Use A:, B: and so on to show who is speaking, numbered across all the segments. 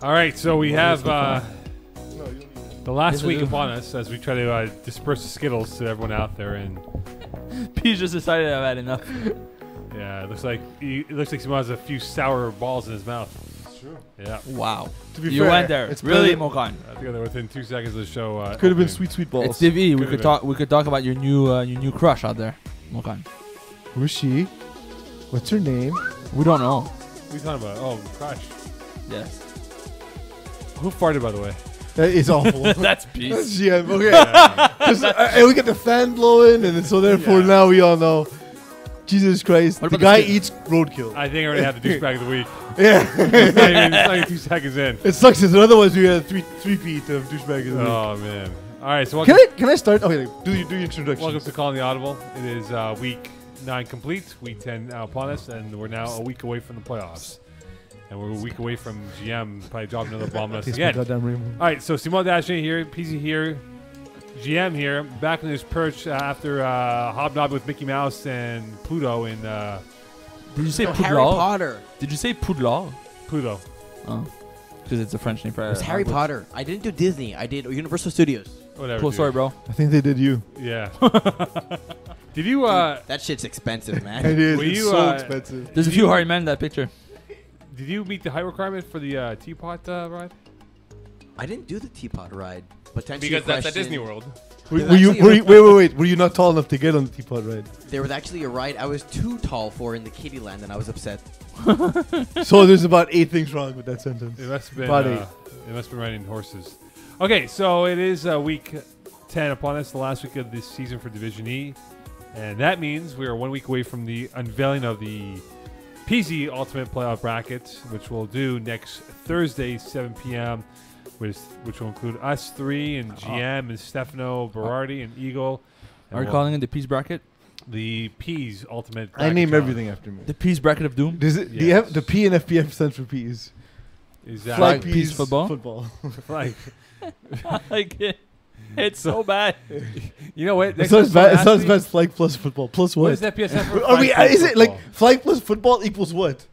A: All right, so we have the last week upon us as we try to disperse the Skittles to everyone out there, and
B: Peeze just decided I've had enough.
A: yeah, it looks like he has a few sour balls in his mouth.
C: It's true.
A: Yeah,
B: Wow.
C: To be
B: You
C: fair,
B: went there.
C: it's
B: Really,
C: better-
B: Mokan?
A: I think they're within 2 seconds of the show.
C: Could have been
A: opening.
C: sweet balls.
B: It's Divi. We
A: Could've
B: could
A: been.
B: talk. We could talk about your new crush out there, Mokan.
C: Who's she? What's her name?
B: We don't know.
A: What are you talking about? Oh, Crash.
B: Yes.
A: Who farted, by the way?
C: That is awful.
B: That's
C: That's
B: Peeze.
C: GM. Okay. 'Cause, and we get the fan blowing, and so therefore
A: Yeah.
C: now we all know. Jesus Christ.
B: What
C: The
B: about
C: guy
B: the skit-
C: eats roadkill.
A: I think I already have the douchebag of the week.
C: Yeah.
A: It's not even 2 seconds in.
C: It sucks because otherwise we had three-peat of douchebag of the week.
A: Oh man! All right, so welcome,
C: Can I start? Okay, do your introduction.
A: welcome to Calling the Audible. It is week 9 complete, week 10 now upon us, and we're now a week away from the playoffs. And we're a week away from GM probably dropping another bomb on us
C: Taste my
A: again.
C: goddamn rainbow.
A: All right, so Simon Dashin here, PZ here, GM here, back in his perch after hobnobbing with Mickey Mouse and Pluto in
B: Did you say
D: Harry
B: Poudlard?
D: Potter.
B: Did you say Poudlard?
A: Pluto.
B: Oh, because it's a French name for.
D: It was Harry Potter. I didn't do Disney. I did Universal Studios.
A: Whatever.
B: Cool
A: dude.
B: story, bro.
C: I think they did you.
A: Yeah. Did you?
D: That shit's expensive, man.
C: It is.
A: Were
C: It's
A: you,
C: so expensive.
B: There's a few hard men in that picture.
A: Did you meet the height requirement for the teapot ride?
D: I didn't do the teapot ride. But to answer
E: Because
D: your
E: that's at
D: question,
E: Disney World.
C: Were you, wait. Were you not tall enough to get on the teapot ride?
D: There was actually a ride I was too tall for in the kiddie land, and I was upset.
C: So there's about 8 things wrong with that sentence.
A: It must have been.
C: About 8.
A: It must have been riding horses. Okay, so it is week 10 upon us, the last week of this season for Division E, and that means we are 1 week away from the unveiling of the PZ Ultimate Playoff Bracket, which we'll do next Thursday, 7 p.m., which will include us 3 and GM and Stefano, Berardi, and Eagle. And
B: Are you calling it the Peeze bracket?
A: the Peeze Ultimate
C: I
A: Bracket
C: name
A: Challenge.
C: everything after me.
B: The Peeze bracket of doom.
C: Does it,
A: Yes.
C: the P and FPF stands for Peas.
A: Exactly.
B: Flag
C: Peas
B: Peas football?
C: Football.
A: Like,
B: Like it. It's so bad.
A: you know what?
C: It's
A: Next
C: not
A: time
C: as bad. It's
A: someone
C: not as
A: asks
C: bad as flag plus football. Plus
A: me,
C: what?
A: what is FPS stand for?
C: Are we?
A: Flag
C: Is
A: plus
C: it like
A: football.
C: flag plus football equals what?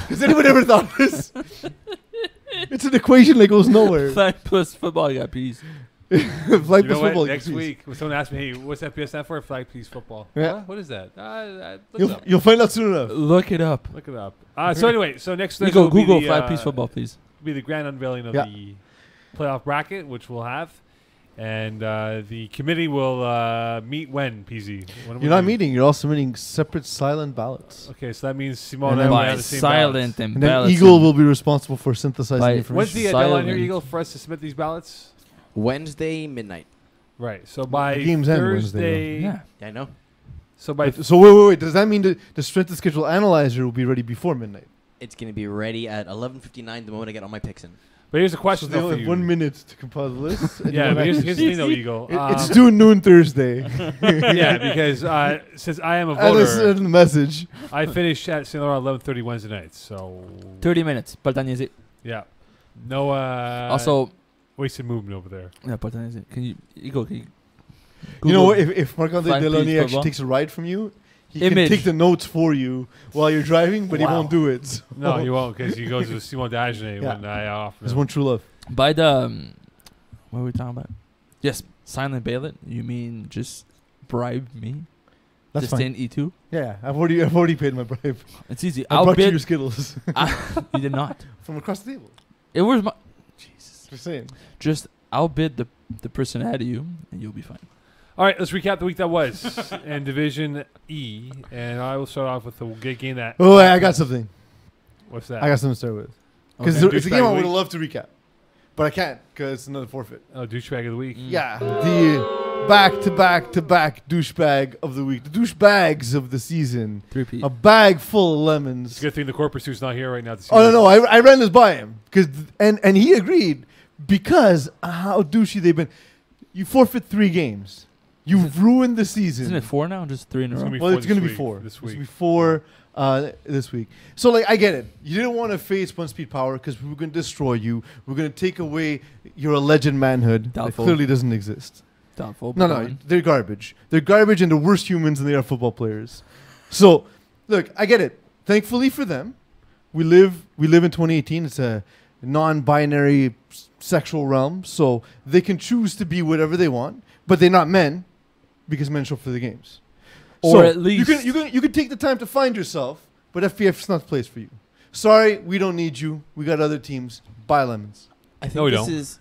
C: Has anyone ever thought this? It's an equation that goes nowhere.
B: Flag plus football, you got Peeze.
C: Flag
A: You
C: plus
A: know what?
C: football.
A: Next
C: equals
A: week, when someone asks me, hey, what's FPS stand for? Flag Peace Football.
C: Yeah.
A: Huh? What is that? Look it up.
C: You'll find out soon enough.
B: Look it up.
A: Look it up. So anyway, so next Thursday
B: Google
A: will be
B: Google
A: the,
B: Flag Peeze football, please.
A: be the grand unveiling of
C: Yeah.
A: the playoff bracket, which we'll have. And the committee will meet when, PZ? When
C: You're not meeting. You're all submitting separate silent ballots.
A: Okay, so that means Simone
C: And
A: and I
C: then
A: will
B: By
A: have the same
B: silent
A: ballots.
B: and
C: And then
B: ballots
C: Eagle
B: and-
C: will be responsible for synthesizing
B: By-
C: information.
A: When's the deadline here,
B: Silent.
A: Eagle, for us to submit these ballots?
D: Wednesday midnight.
A: Right. So by
C: The games end Wednesday,
A: Thursday.
B: Yeah.
D: I know.
A: So by
C: So wait. Does that mean the strength and schedule analyzer will be ready before midnight?
D: It's gonna be ready at 11:59 the moment I get all my picks in.
A: but here's the
C: So
A: question
C: they
A: though
C: only
A: for
C: have
A: you.
C: 1 minute to compile the list. and
A: Yeah,
C: you
A: but
C: wanna-
A: here's the thing though, Eagle.
C: it's due noon Thursday.
A: Yeah, because since I am a
C: And it's
A: voter,
C: in the message.
A: I finished at St. Laurent 11:30 Wednesday nights. So
B: 30 minutes. Pas le temps de niaiser.
A: yeah, no
B: Also,
A: wasted movement over there.
B: yeah, pas le temps de niaiser. Can you, Eagle, can you
C: You know
B: Google
C: what? If Marc-Andre
B: Flag Peas
C: Delaunay actually
B: football?
C: takes a ride from you, he
B: Image.
C: can take the notes for you while you're driving, but he
B: Wow.
C: won't do it. So.
A: No, you won't because he goes with Simon Dagenet
C: Yeah.
A: when I offer
C: There's
A: him.
C: one true love.
B: By the what are we talking about? Yes, silent ballot. You mean just bribe me?
C: That's
B: just
C: fine.
B: in E2?
C: Yeah, I've already paid my bribe.
B: It's easy.
C: I
B: I'll
C: brought you
B: bid.
C: your Skittles
B: You did not.
C: from across the table.
B: It was my. Jesus.
C: Just saying.
B: Just outbid the person ahead of you, and you'll be fine.
A: All right, let's recap the week that was in Division E, and I will start off with the game that.
C: Oh, I got something.
A: What's that?
C: I got something to start with. Because
A: Okay.
C: it's a game I
A: Douchebag
C: would
A: week.
C: have loved to recap, but I can't because it's another forfeit.
A: Oh, douchebag of the week.
C: Yeah, the back-to-back douchebag of the week, the douchebags of the season,
B: 3P.
C: a bag full of
A: It's
C: lemons.
A: a good thing the corporate suit's not here right now. To see
C: Oh no,
A: this.
C: no, I ran this by him and he agreed because how douchey they've been. You forfeit 3 games. You've ruined the season.
B: Isn't it 4 now? Just 3 in a
A: It's
B: row.
A: gonna be
C: Well,
A: four
C: it's going to
A: this
C: be
A: week,
C: 4.
A: this
C: It's gonna
A: week.
C: be 4 this week. So, like, I get it. You didn't want to face 1 speed power because we were going to destroy you. We're going to take away your alleged manhood
B: Doubtful.
C: that clearly doesn't exist.
B: Doubtful.
C: No,
B: but
C: no,
B: fine.
C: they're garbage. They're garbage and the worst humans than they are football players. So, look, I get it. Thankfully for them, we live in 2018. It's a non-binary sexual realm, so they can choose to be whatever they want, but they're not men because men show up for the games.
B: Or
C: So
B: at least
C: you can take the time to find yourself, but FPF is not the place for you. Sorry, we don't need you. We got other teams. Buy lemons.
D: I think
A: No, we
D: this
A: don't.
D: is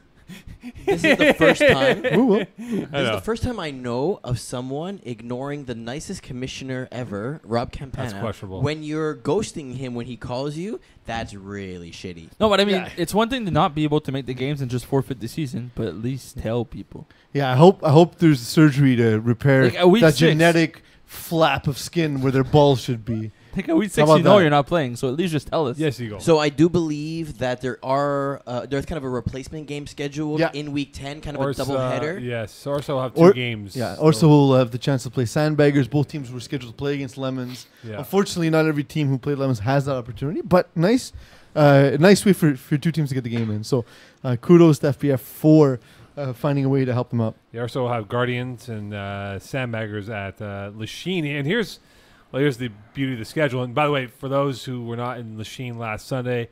D: the first time.
C: We will.
A: I
D: This is
A: know.
D: the first time I know of someone ignoring the nicest commissioner ever, Rob Campana.
A: That's questionable.
D: When you're ghosting him when he calls you, that's really shitty.
B: No, but I mean,
C: Yeah.
B: it's one thing to not be able to make the games and just forfeit the season, but at least tell people.
C: Yeah, I hope there's surgery to repair
B: Like, at week
C: that
B: 6.
C: genetic flap of skin where their balls should be.
B: Like at week
C: How
B: 6,
C: about
B: you know
C: that?
B: you're not playing, so at least just tell us.
A: Yes, Eagle.
D: So I do believe that there's kind of a replacement game scheduled
C: Yeah.
D: in week 10, kind of a
A: Orsa,
D: double header.
A: Yes, Orsa will have 2
C: Or-
A: games.
C: Yeah.
A: so-
C: Also, we'll have the chance to play Sandbaggers. Both teams were scheduled to play against Lemons.
A: Yeah.
C: Unfortunately, not every team who played Lemons has that opportunity, but nice way for 2 teams to get the game in. So kudos to FPF for finding a way to help them out.
A: They also have Guardians and Sandbaggers at Lachine. And here's the beauty of the schedule. And by the way, for those who were not in Lachine last Sunday,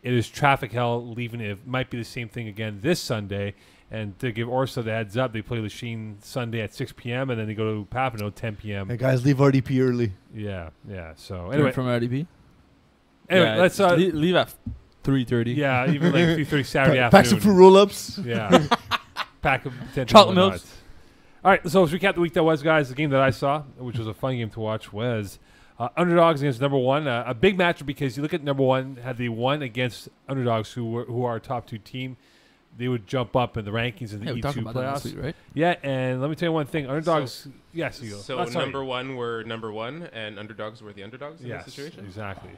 A: it is traffic hell leaving. It might be the same thing again this Sunday. And to give Orsa the heads up, they play Lachine Sunday at 6 p.m. and then they go to Papineau 10 p.m.
C: Hey guys, leave RDP early.
A: Yeah. So
B: Anyway,
A: anyway,
B: from RDP.
A: let's
B: leave at 3:30.
A: yeah, even like 3:30 Saturday
C: Pack some fruit
A: afternoon.
C: roll-ups.
A: Yeah. Pack of potential
B: Chocolate
A: whatnot.
B: milks.
A: All right, so let's recap the week that was, guys. The game that I saw, which was a fun game to watch, was Underdogs against number 1. A big matchup because you look at number 1, had they won against Underdogs, who are our top 2 team, they would jump up in the rankings in the
B: Yeah, we talked
A: E2
B: about that last
A: playoffs.
B: week, right?
A: Yeah, and let me tell you one thing. Underdogs, yes, you go.
E: So
A: Oh, sorry.
E: number 1 were number 1, and underdogs were the underdogs in
A: Yes,
E: this situation?
A: exactly.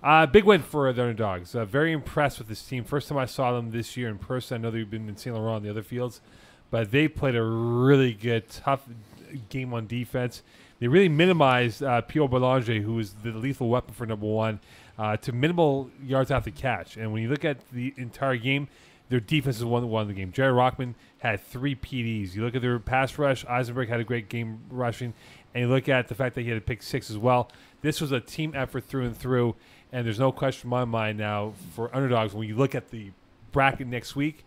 E: Awesome.
A: Big win for the Underdogs. Very impressed with this team. First time I saw them this year in person. I know they've been in St. Laurent on the other fields, but they played a really good, tough game on defense. They really minimized Pierre Boulanger, who is the lethal weapon for number 1, to minimal yards after catch. And when you look at the entire game, their defense is one that won the game. Jerry Rockman had 3 PDs. You look at their pass rush, Eisenberg had a great game rushing, and you look at the fact that he had a pick 6 as well. This was a team effort through and through, and there's no question in my mind now for Underdogs, when you look at the bracket next week,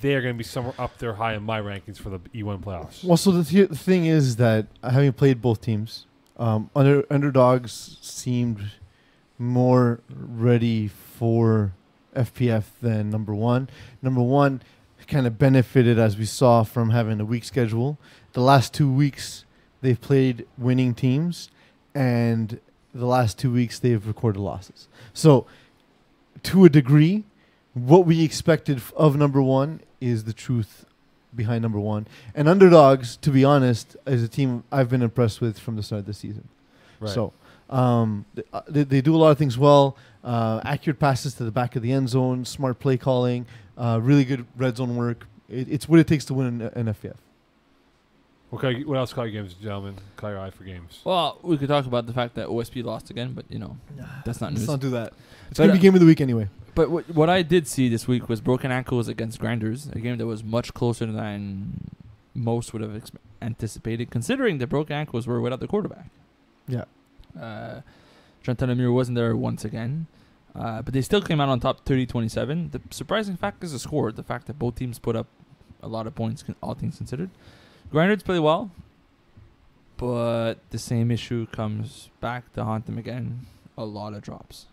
A: they're going to be somewhere up there high in my rankings for the E1 playoffs.
C: Well, so the thing is that having played both teams, Underdogs seemed more ready for FPF than number 1. Number 1 kind of benefited, as we saw, from having a weak schedule. The last 2 weeks, they've played winning teams, and the last 2 weeks, they've recorded losses. So, to a degree, what we expected of number 1 is the truth behind number 1. And Underdogs, to be honest, is a team I've been impressed with from the start of the season.
A: Right.
C: So they do a lot of things well. Accurate passes to the back of the end zone, smart play calling, really good red zone work. It's what it takes to win an FPF.
A: What else caught your games, gentlemen? Caught your eye for games.
B: Well, we could talk about the fact that OSP lost again, but that's not news.
C: Let's not do that. It's
B: But,
C: going to be game of the week anyway.
B: But what I did see this week was broken ankles against Grinders, a game that was much closer than most would have anticipated, considering the broken ankles were without the quarterback.
C: Yeah.
B: Trenton Amir wasn't there once again, but they still came out on top 30-27. The surprising fact is the score, the fact that both teams put up a lot of points, all things considered. Grinders play well, but the same issue comes back to haunt them again. A lot of drops.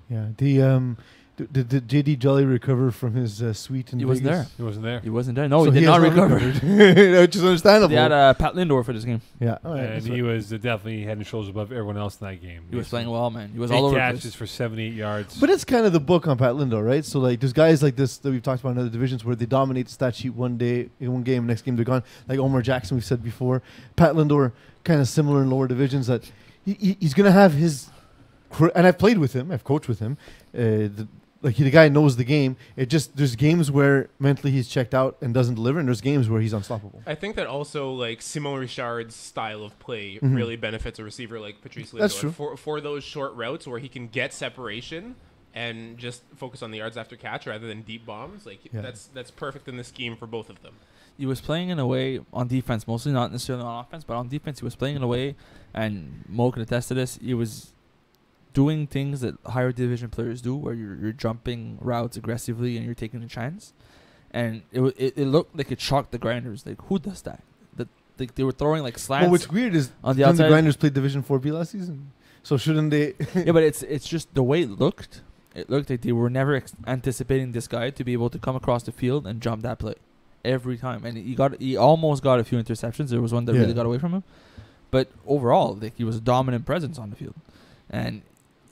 C: Yeah. Did JD Jolly recover from his suite in
B: He
C: Vegas?
B: wasn't there.
A: He wasn't there.
B: He wasn't there. No,
C: So
B: he did
C: has
B: not recover.
C: Which is understandable.
B: They had Pat Lindor for this game.
C: Yeah.
A: And he was definitely head and shoulders above everyone else in that game.
B: He was playing well, man. He was
A: 8
B: all over the
A: catches
B: place.
A: for 78 yards.
C: But it's kind of the book on Pat Lindor, right? So like there's guys like this that we've talked about in other divisions where they dominate the stat sheet one day in one game, next game they're gone. Like Omar Jackson, we've said before. Pat Lindor, kind of similar in lower divisions, that he's going to have his. And I've played with him, I've coached with him. The guy knows the game. It just there's games where mentally he's checked out and doesn't deliver, and there's games where he's unstoppable.
E: I think that also like Simon Richard's style of play
C: Mhm.
E: really benefits a receiver like Patrice Lindor.
C: That's true.
E: For those short routes where he can get separation and just focus on the yards after catch rather than deep bombs. Like
C: Yeah.
E: that's perfect in the scheme for both of them.
B: He was playing in a way on defense, mostly not necessarily on offense, but on defense he was playing in a way, and Mo can attest to this, he was doing things that higher division players do, where you're jumping routes aggressively and you're taking a chance. And it looked like it shocked the grinders. Like, who does that? They were throwing like slants.
C: Well, what's weird is
B: on the
C: didn't
B: outside.
C: the Grinders played Division 4B last season, so shouldn't they?
B: Yeah, but it's just the way it looked. It looked like they were never anticipating this guy to be able to come across the field and jump that play every time. And he almost got a few interceptions. There was one that really got away from him. But overall, like, he was a dominant presence on the field, and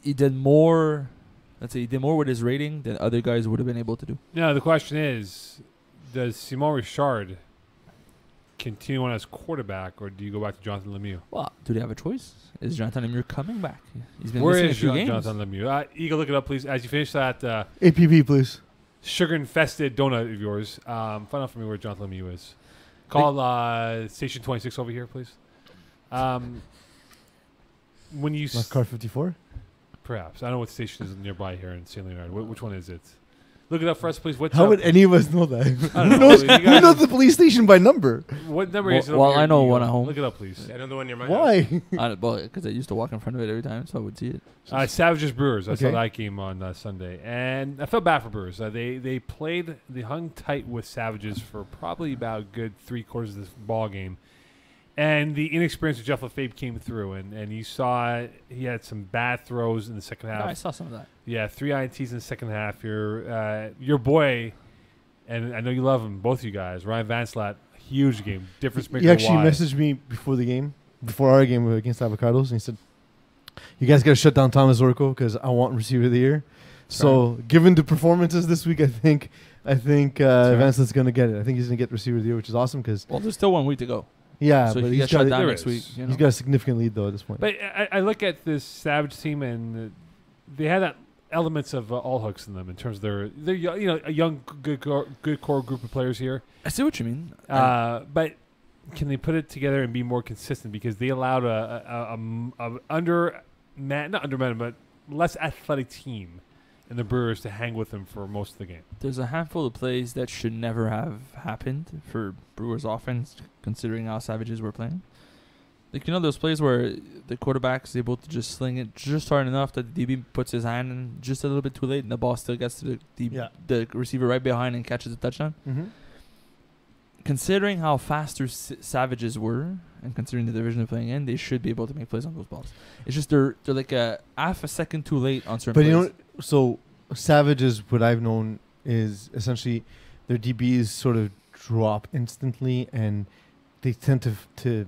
B: he did more. Let's say he did more with his rating than other guys would have been able to do.
A: Now the question is, does Simon Richard continue on as quarterback, or do you go back to Jonathan Lemieux?
B: Well, do they have a choice? Is Jonathan Lemieux coming back? He's been
A: Where
B: missing a
A: is
B: few games.
A: Jonathan Lemieux? Eagle, look it up, please. As you finish that
C: APB, please.
A: sugar-infested donut of yours, find out for me where Jonathan Lemieux is. Call Station 26 over here, please. When you
C: Not car 54.
A: perhaps I don't know what station is nearby here in St. Leonard. Which one is it? Look it up for us, please. What's
C: How
A: up?
C: would any of us know that?
A: I
C: Who
A: don't know.
C: knows?
A: You
C: Who
A: guys-
C: knows the police station by number?
A: What number
B: Well-
A: is it? over
B: well,
A: here,
B: I know
A: Eagle?
B: one at home.
A: Look it up, please.
E: I know the one near my house.
C: Why?
B: Because I used to walk in front of it every time, so I would see it.
A: Savages Brewers. I saw
C: Okay.
A: that game on Sunday, and I felt bad for Brewers. They hung tight with Savages for probably about a good 3/4 of this ball game, and the inexperience of Jeff Lefebvre came through, and you saw he had some bad throws in the second half.
B: Yeah, I saw some of that.
A: Yeah, 3 INTs in the second half. Your boy, and I know you love him, both of you guys. Ryan Vanslat, huge game, difference maker.
C: He actually
A: wide.
C: messaged me before our game against Avocados, and he said, "You guys got to shut down Thomas Zorco because I want receiver of the year." So, given the performances this week, I think Vanslat's going to get it. I think he's going to get receiver of the year, which is awesome because
B: Well, there's still 1 week to go.
C: yeah,
B: so
C: but
B: he
C: he's
B: gets shut
C: got,
B: down
A: there
B: next
A: is.
B: week. You know?
C: he's got a significant lead though at this point.
A: But I look at this Savage team, and they had that elements of all hooks in them in terms of they're a young good core group of players here.
B: I see what you mean.
A: But can they put it together and be more consistent? Because they allowed a not undermanned, but less athletic team in the Brewers to hang with them for most of the game.
B: There's a handful of plays that should never have happened for Brewers offense, considering how Savages were playing. Like, those plays where the quarterback is able to just sling it just hard enough that the DB puts his hand in just a little bit too late, and the ball still gets to the receiver right behind and catches a touchdown.
C: Mm-hmm.
B: Considering how faster Savages were, and considering the division they're playing in, they should be able to make plays on those balls. It's just they're like a half a second too late on certain
C: But
B: plays.
C: so Savages, what I've known is essentially their DBs sort of drop instantly, and they tend to.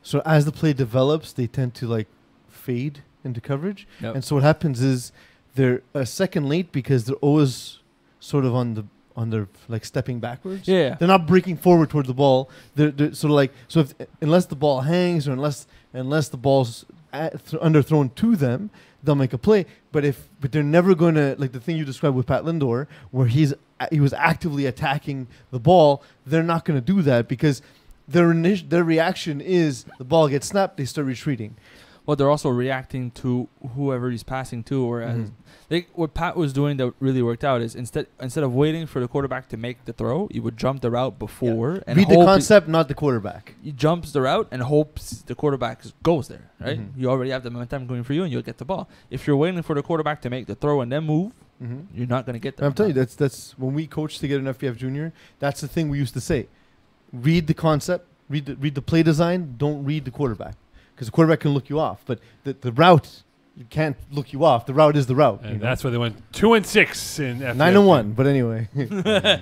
C: So as the play develops, they tend to like fade into coverage,
B: Yep.
C: and so what happens is they're a second late because they're always sort of on their like stepping backwards.
B: Yeah.
C: They're not breaking forward toward the ball. They're sort of like unless the ball hangs or unless the ball's underthrown to them, they'll make a play. But they're never going to, like the thing you described with Pat Lindor, where he was actively attacking the ball. They're not going to do that because their reaction is the ball gets snapped, they start retreating.
B: Well, they're also reacting to whoever he's passing to, whereas like what Pat was doing that really worked out is instead of waiting for the quarterback to make the throw, he would jump the route before and
C: Read the
B: hope
C: concept, not the quarterback.
B: he jumps the route and hopes the quarterback goes there, right?
C: Mhm.
B: You already have the momentum going for you, and you'll get the ball. If you're waiting for the quarterback to make the throw and then move, you're not going to get there.
C: I'm telling you, that's when we coached to get an FPF junior. That's the thing we used to say: read the concept, read the play design. Don't read the quarterback because the quarterback can look you off, but the route can't look you off. The route is the route,
A: And that's why they went 2-6 in FPF.
C: 9-1. But anyway,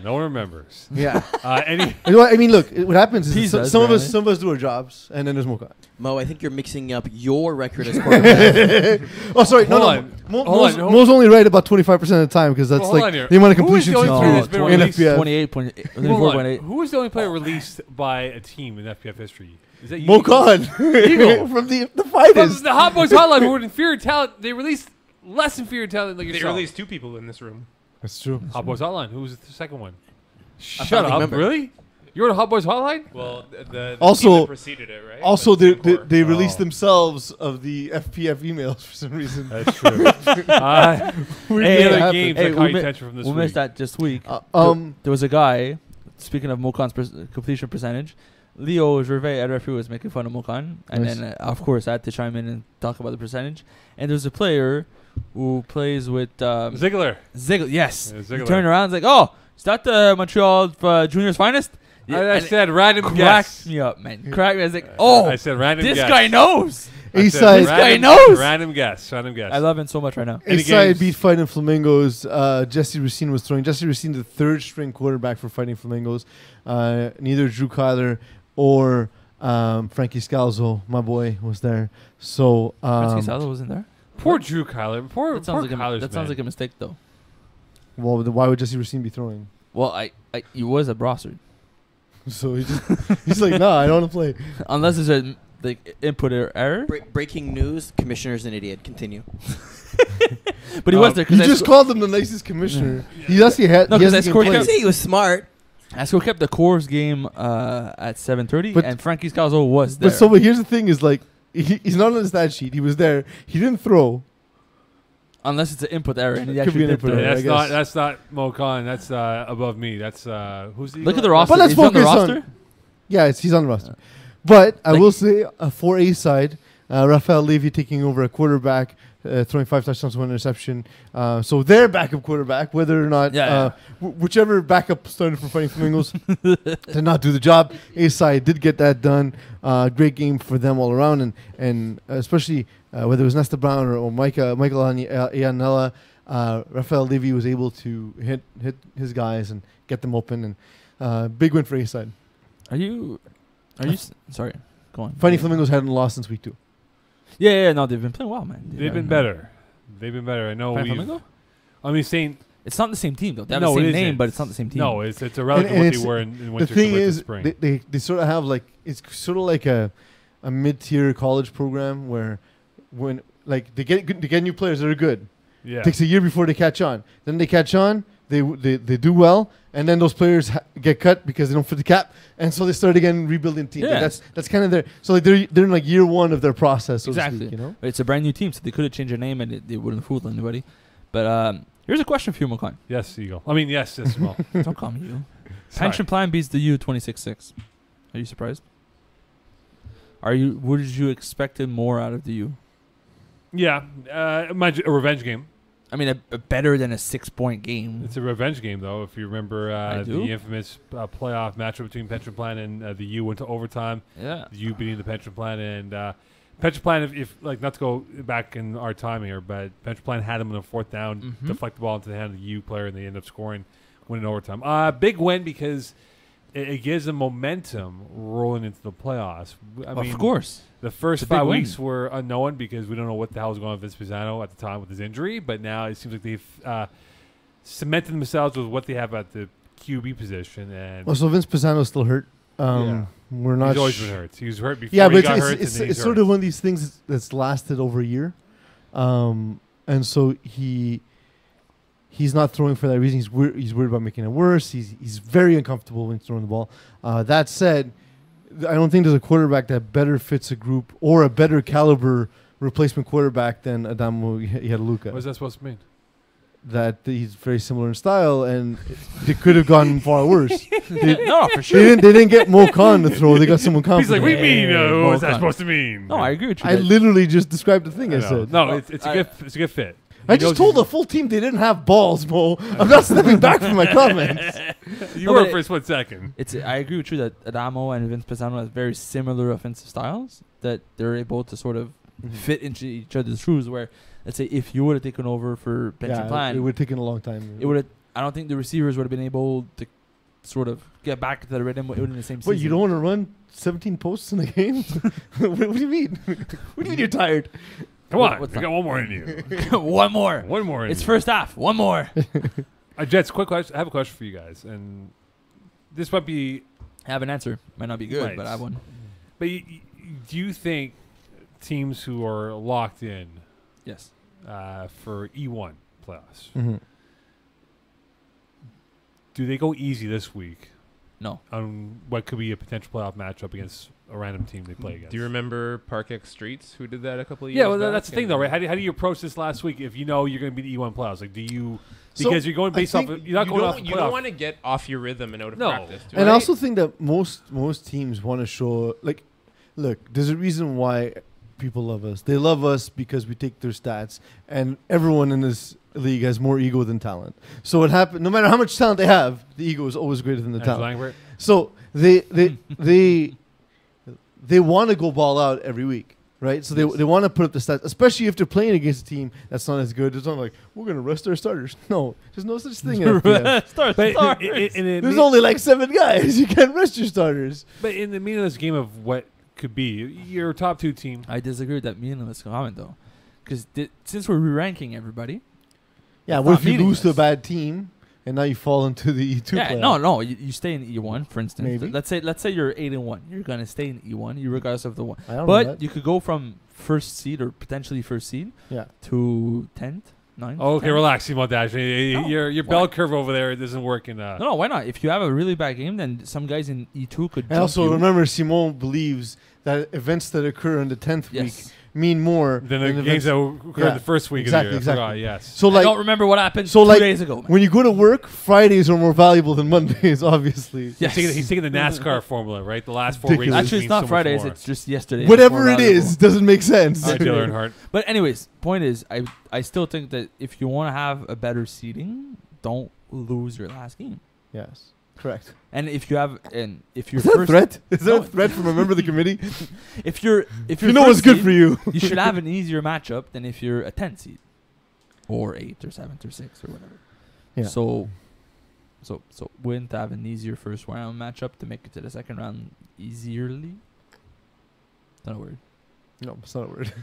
A: No one remembers.
C: yeah.
A: Any
C: I mean, look, what happens is
B: Peeze does,
C: some of
B: apparently.
C: us do our jobs, and then there's Mocha.
D: Mo, I think you're mixing up your record as quarterback.
C: Oh, sorry,
A: Hold
C: no.
A: on. Hold on.
C: Mo's only right about 25% of the time because that's
A: Well, hold
C: like
A: on here.
C: the amount of
A: Who is
C: completions
A: the only
C: he
A: player
C: threw
A: that's been
C: in
A: released?
C: FPF.
B: 28.8,
A: Hold on.
B: 24.8.
A: Who was the only player released by a team in FPF history? Is that you?
C: Mo Khan
A: Eagle.
C: from the
A: From
C: fighters.
A: the Hot Boys Hotline, who were inferior talent, they released less inferior talent like
E: They
A: yourself.
E: released two people in this room.
C: That's true.
A: Hot Boys Hotline. Who was the second one? Shut
D: founding
A: up!
D: member.
A: Really? You were the Hot Boys Hotline?
E: Well, the
C: Also-
E: team that preceded it, right?
C: Also,
E: The
C: they
E: core.
C: released
A: Oh.
C: themselves of the FPF emails for some reason.
A: That's true. Any
C: Weirdly
A: other
C: happened.
A: games
B: Hey,
A: that caught
B: we
A: your attention from this
B: We
A: week?
B: missed that this week.
C: Um,
B: There was a guy, speaking of Mokan's completion percentage, Leo Gervais at referee was making fun of Mokan, and
C: Nice.
B: then of course I had to chime in and talk about the percentage. And there's a player who plays with
A: Ziegler.
B: Ziegler. Yes,
A: Yeah,
B: he
A: Ziegler.
B: turned around and was like, "Oh, is that the Montreal Juniors finest?"
A: I
B: and
A: said random
B: it
A: guess.
B: cracked me up, man. Cracked me. I was like, "Oh,
A: I said random
B: this
A: guess.
B: guy knows."
A: I said
C: A-side.
B: This guy
A: random-
B: knows.
A: Random guess. Random guess.
B: I love him so much right now.
A: Any
C: Inside
A: games?
C: beat Fighting Flamingos. Jesse Racine was throwing. Jesse Racine, the third string quarterback for Fighting Flamingos. Neither Drew Kyler or Frankie Scalzo, my boy, was there. So
B: Francis Salo wasn't there.
A: Poor Drew Kyler. Poor
B: That sounds
A: Kyler's
B: like a mistake, though.
C: well, then why would Jesse Racine be throwing?
B: Well, he was a Brossard,
C: So he's like, nah, I don't want to play.
B: unless there's a input error.
D: Breaking news: Commissioner's an idiot. Continue.
B: But he was there
C: You
B: because
C: just called him the nicest commissioner. He actually had.
B: No,
C: he
B: 'cause
C: hasn't
B: I
C: even
B: scored
D: I
C: played.
D: didn't say he was smart.
B: Asco kept the Coors game at 7:30,
C: But-
B: and Frankie Scalzo was there.
C: But so here's the thing: is like he's not on the stat sheet. He was there. He didn't throw.
B: Unless it's an input error, and he
C: Could
B: actually
C: be an
B: did
C: input
B: throw.
C: error. I
A: That's
C: guess.
A: that's not Mo Khan. That's above me. That's who's the
B: Look at
A: Eagle?
B: the roster.
C: But let's
B: Is he on the
C: focus on-
B: roster?
C: Yeah, he's on the roster. But I
B: Like-
C: will say, for A side, Rafael Levy taking over a quarterback, throwing 5 touchdowns, 1 interception. So their backup quarterback, whether or not
B: Yeah,
C: whichever backup started for Fighting Flamingos, did not do the job. A side did get that done. Great game for them all around, and especially whether it was Nesta Brown or Michael Ianella, Rafael Levy was able to hit his guys and get them open, and big win for A side.
B: Are you? Sorry, go on.
C: Fighting Flamingos hadn't lost since week 2.
B: Yeah, no, they've been playing well, man.
A: They've been better. They've been better. I know.
B: Fighting
A: we've-
B: Flamingo?
A: I mean, saying
B: It's not the same team though. They have
A: no,
B: the
A: it
B: same name,
A: isn't.
B: but it's not the same team.
A: No, it's irrelevant
C: And
A: what
C: it's-
A: they were in
C: The
A: winter
C: thing
A: compared to
C: is,
A: spring.
C: they sort of have like, it's sort of like a mid-tier college program where when like they get new players that are good.
A: yeah.
C: Takes a year before they catch on. Then they catch on. They do well, and then those players get cut because they don't fit the cap, and so they start again rebuilding teams.
B: Yeah.
C: Like that's kind of their. So like they're in like year 1 of their process. So
B: Exactly.
C: To speak, you know.
B: It's a brand new team, so they could have changed their name and they wouldn't fool anybody. But here's a question for you, Mokan.
A: Yes, Eagle. I mean, yes, as well.
B: Don't call me you.
A: Sorry.
B: Pension plan beats the U 26-6. Are you surprised? Would you expected more out of the U?
A: Yeah, a revenge game.
B: I mean, a better than a 6-point game.
A: It's a revenge game, though. If you remember
B: I do.
A: the infamous playoff matchup between Pension Plan and the U went to overtime.
B: Yeah.
A: The U beating the Pension Plan, and Pension Plan, if like not to go back in our time here, but Pension Plan had them in a 4th down,
B: Mhm.
A: deflect the ball into the hand of the U player, and they end up scoring, winning overtime. Big win because it gives them momentum rolling into the playoffs. I mean,
B: Of course.
A: the first
B: It's a big
A: 5
B: win.
A: weeks were unknown because we don't know what the hell was going on with Vince Pisano at the time with his injury, but now it seems like they've cemented themselves with what they have at the QB position. And
C: Well, so Vince Pisano's still hurt.
A: Yeah.
C: We're not.
A: he's always
C: sh-
A: been hurt. He was hurt before
C: Yeah,
A: he
C: but
A: got hurt.
C: it's
A: and then
C: it's
A: he's
C: sort
A: hurt.
C: of one of these things that's lasted over a year, and so he's not throwing for that reason. He's worried about making it worse. He's very uncomfortable when he's throwing the ball. That said, I don't think there's a quarterback that better fits a group or a better caliber replacement quarterback than Adamo Ialuka.
A: What is that supposed to mean?
C: That he's very similar in style, and they could have gone far worse.
B: No, for sure.
C: They didn't get Mo Khan to throw. They got someone
A: He's
C: confident.
A: like, what do you mean?
B: Yeah,
A: What's that
B: Volkan.
A: supposed to mean?
B: No, I agree with you.
C: I
B: guys.
C: literally just described the thing I,
A: I know.
C: said.
A: No,
B: Well,
A: it's a good fit.
C: I
A: He
C: just
A: knows
C: told the
A: he's-
C: full team they didn't have balls, Mo. I'm not stepping back from my comments.
A: You
B: No,
A: were
B: but
A: for a split second.
B: I agree with you that Adamo and Vince Pisano have very similar offensive styles that they're able to sort of fit into each other's shoes. Where, let's say, if you would have taken over for Pension Plan,
C: it would have taken a long time.
B: it would have. I don't think the receivers would have been able to sort of get back to the rhythm in the same season.
C: But you don't want to run 17 posts in a game? what do you mean? What do you mean you're tired?
A: Come on,
B: what's
A: you
B: that?
A: got one more in you.
B: One more.
A: One more in
B: It's
A: you.
B: first half. One more.
A: Jets, quick question. I have a question for you guys, and this might be.
B: I have an answer. Might not be good,
A: Right.
B: but I have one.
A: But do you think teams who are locked in
B: Yes.
A: for E1 playoffs
C: Mm-hmm.
A: do they go easy this week
B: No.
A: on what could be a potential playoff matchup against a random team they play against.
E: Do you remember Park Streets, who did that a couple of years
A: Yeah, well,
E: back?
A: that's the thing, though, right? How do you approach this last week if you know you're going to be the E1 playoffs? Like, do you... Because you're going based off... You're not going off
E: You don't want to get off your rhythm and out of
A: No.
E: practice. Too,
C: And I
E: right?
C: also think that most teams want to show, like, look, there's a reason why people love us. They love us because we take their stats, and everyone in this league has more ego than talent. So what happened? No matter how much talent they have, the ego is always greater than the
A: Andrew
C: talent.
A: Langbert?
C: So they want to go ball out every week, right? So they want to put up the stats, especially if they're playing against a team that's not as good. It's not like we're gonna rest our starters. No, there's no such thing. In FPF.
A: But
C: There's only like 7 guys. You can't rest your starters.
A: But in the meaningless game of what could be, you're a top 2 team.
B: I disagree with that meaningless comment though, because since we're re-ranking everybody,
C: Yeah,
B: It's
C: what
B: not
C: if you lose to a
B: meaningless.
C: bad team and now you fall into the E2
B: yeah,
C: playoff?
B: you stay in E1, for instance.
C: Maybe.
B: Let's say you're 8-1, you're gonna stay in E1, regardless of the one.
C: I don't know
B: But
C: that.
B: you could go from first seed or potentially first seed
C: Yeah.
B: to 10th, 9th.
A: Oh, okay,
B: 10th.
A: relax, Simon Dash. Your
B: why?
A: bell curve over there doesn't work in...
B: No, why not? If you have a really bad game, then some guys in E2 could.
C: And
B: jump
C: also
B: you.
C: remember, Simon believes that events that occur in the 10th week
B: Yes.
C: mean more
A: Than the
C: events-
A: games that occurred
C: Yeah,
A: the first week
C: exactly,
A: of the year. I
C: exactly.
A: forgot, yes.
C: So
B: I
C: like
B: don't remember what happened
C: so
B: 2
C: like,
B: days ago. Man.
C: when you go to work, Fridays are more valuable than Mondays, obviously.
B: Yes.
A: He's taking the NASCAR formula, right? The last 4
C: Ridiculous.
A: races
B: Actually, it's
A: mean
B: not
A: so much
B: Fridays.
A: more.
B: It's just yesterday.
C: Whatever
B: It's
C: it
B: more
C: is
B: valuable.
C: doesn't make sense.
A: All right, Dale Earnhardt.
B: But anyways, point is, I still think that if you want to have a better seeding, don't lose your last game.
C: Yes, correct.
B: And if you have, and if you're
C: Is that a
B: first,
C: threat? Is that
B: No.
C: a threat from a member of the committee?
B: if you're
C: You know what's
B: first
C: good
B: seed,
C: for you.
B: you should have an easier matchup than if you're a 10th seed, or 8th or 7th or 6th or whatever.
C: Yeah.
B: So wouldn't have an easier first round matchup to make it to the second round easierly? Not a word.
C: No, it's not a word.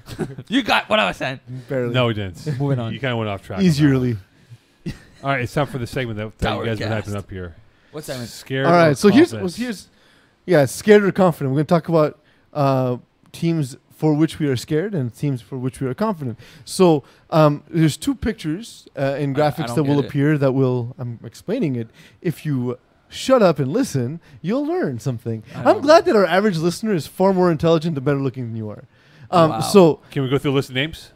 B: You got what I was saying.
C: Barely.
A: No, he didn't.
B: Moving on.
A: You kind of went off track. on that
C: Easierly.
A: one. All right, it's time for the segment that you guys been
B: Towercast.
A: hyping up here.
B: What's that?
A: Scared.
C: All
A: or
C: right, so
A: confident?
C: yeah, scared or confident. We're going to talk about teams for which we are scared and teams for which we are confident. So there's 2 pictures in graphics
B: don't
C: that will
B: get it.
C: appear that will, I'm explaining it. If you shut up and listen, you'll learn something.
B: I
C: I'm
B: don't-
C: glad that our average listener is far more intelligent and better looking than you are.
B: Wow.
C: So
A: Can we go through a list of names?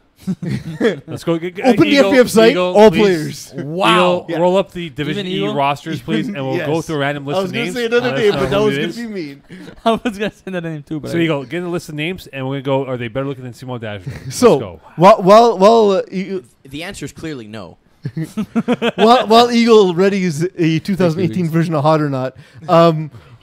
A: Let's go.
C: open the FPF site, all
A: please.
C: players.
B: Wow.
A: Eagle, roll up the Division
B: Even
A: E
B: Eagle?
A: rosters, please, and we'll go
C: Yes.
A: through a random list
C: I was
A: of
C: going to
A: names.
C: say another
A: Let us
C: name,
A: know
C: but that
A: who
C: was
A: it
C: going
A: is.
C: to be mean.
B: I was gonna say that name too, but
A: So Eagle, get a list of names, and we're gonna go. Are they better looking than Simon Dash?
C: So
A: Let's go.
C: while
D: The answer is clearly no.
C: while Eagle readies a 2018
B: Reese.
C: version of Hot or Not,